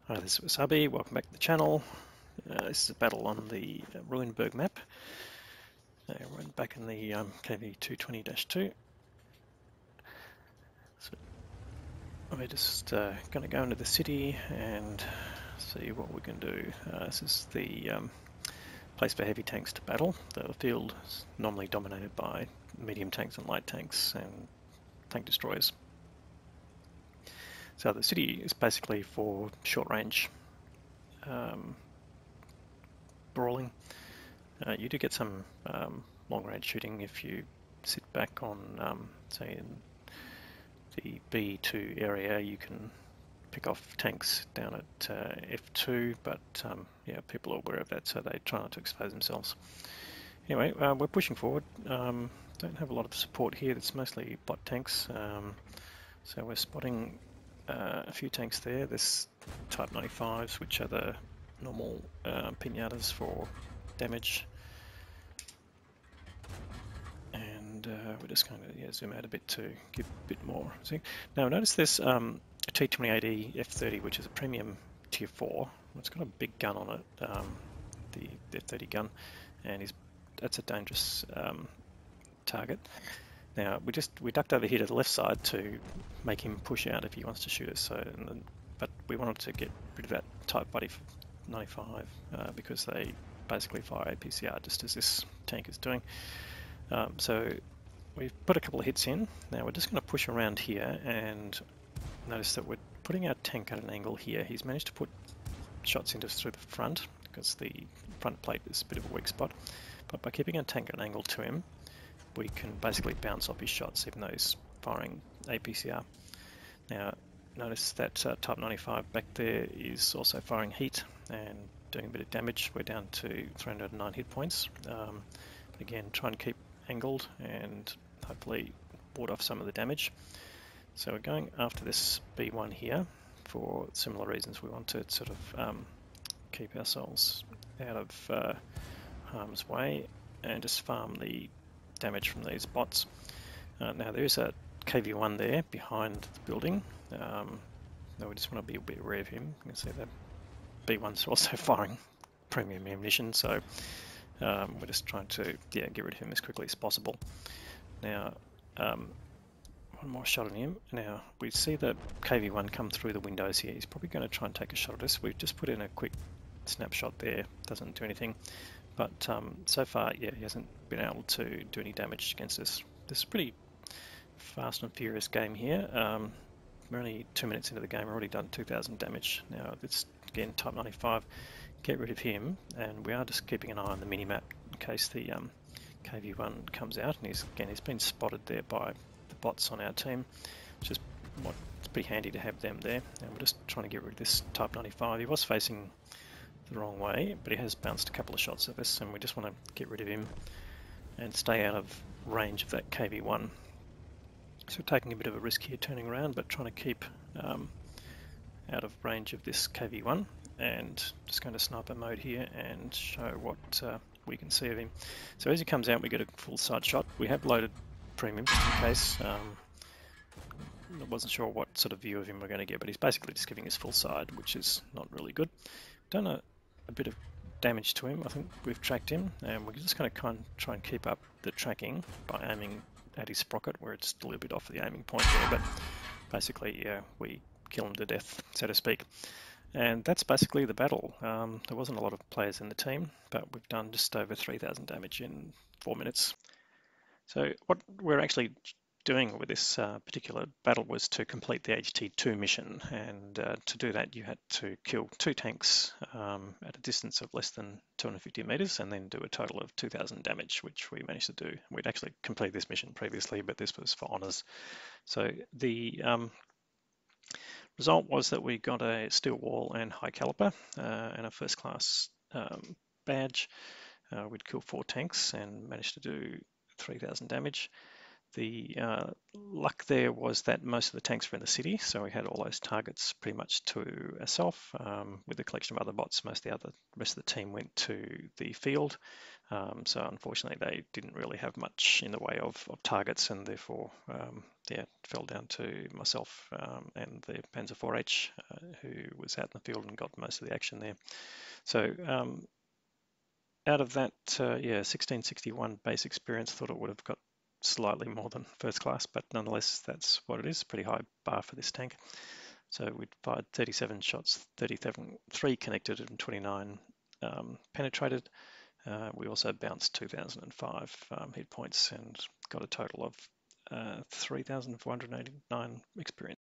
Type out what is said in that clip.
Hi, this is Wasabi. Welcome back to the channel. This is a battle on the Ruinberg map. We're back in the KV-220-2. So we're just going to go into the city and see what we can do. This is the place for heavy tanks to battle. The field is normally dominated by medium tanks and light tanks and tank destroyers. So the city is basically for short range brawling. You do get some long range shooting if you sit back on, say, in the B2 area. You can pick off tanks down at F2, but yeah, people are aware of that, so they try not to expose themselves. Anyway, we're pushing forward. Don't have a lot of support here. It's mostly bot tanks. So we're spotting a few tanks there. There's Type 95s, which are the normal pinatas for damage. And we're just going to zoom out a bit to give a bit more. See? Now notice this a T-220-2 F30, which is a premium tier 4. It's got a big gun on it, the F30 gun, and that's a dangerous target. Now we ducked over here to the left side to make him push out if he wants to shoot us. But we wanted to get rid of that Type Buddy 95 because they basically fire APCR just as this tank is doing. So we've put a couple of hits in. Now we're just going to push around here and notice that we're putting our tank at an angle here. He's managed to put shots into us through the front because the front plate is a bit of a weak spot. But by keeping our tank at an angle to him, we can basically bounce off his shots even though he's firing APCR. Now notice that Type 95 back there is also firing heat and doing a bit of damage. We're down to 309 hit points. Again, try and keep angled and hopefully ward off some of the damage. So we're going after this B1 here for similar reasons. We want to sort of keep ourselves out of harm's way and just farm the damage from these bots. Now there is a KV-1 there behind the building. Now we just want to be a bit aware of him. You can see that B1's also firing premium ammunition, so we're just trying to get rid of him as quickly as possible. Now one more shot on him. Now we see the KV-1 come through the windows here. He's probably going to try and take a shot at us. We've just put in a quick snapshot there, doesn't do anything. But so far, yeah, he hasn't been able to do any damage against us. This is a pretty fast and furious game here. We're only 2 minutes into the game, we've already done 2,000 damage. Now, it's again Type 95, get rid of him, and we are just keeping an eye on the mini-map in case the KV-1 comes out, and he's been spotted there by the bots on our team, which is it's pretty handy to have them there. And we're just trying to get rid of this Type 95. He was facing the wrong way, but he has bounced a couple of shots at us, and we just want to get rid of him and stay out of range of that KV-1. So we're taking a bit of a risk here turning around, but trying to keep out of range of this KV-1, and just going to sniper mode here and show what we can see of him. So as he comes out, we get a full side shot. We have loaded premium just in case. I wasn't sure what sort of view of him we're going to get, but he's basically just giving us full side, which is not really good. Done a bit of damage to him. I think we've tracked him, and we're just going to try and keep up the tracking by aiming at his sprocket, where it's a little bit off the aiming point there, but basically, yeah, we kill him to death, so to speak. And that's basically the battle. There wasn't a lot of players in the team, but we've done just over 3,000 damage in 4 minutes. So what we're actually doing with this particular battle was to complete the HT-2 mission, and to do that you had to kill 2 tanks at a distance of less than 250 meters and then do a total of 2,000 damage, which we managed to do. We'd actually completed this mission previously, but this was for honors. So the result was that we got a steel wall and high caliber and a first class badge. We'd killed 4 tanks and managed to do 3,000 damage. The luck there was that most of the tanks were in the city, so we had all those targets pretty much to ourselves. With a collection of other bots, most of the rest of the team went to the field. So unfortunately, they didn't really have much in the way of targets, and therefore, yeah, it fell down to myself and the Panzer 4H, who was out in the field and got most of the action there. So out of that, yeah, 1661 base experience, thought it would have got slightly more than first class, but nonetheless, that's what it is. Pretty high bar for this tank. So we fired 37 shots, 3 connected and 29 penetrated. We also bounced 2005 hit points and got a total of 3,489 experience.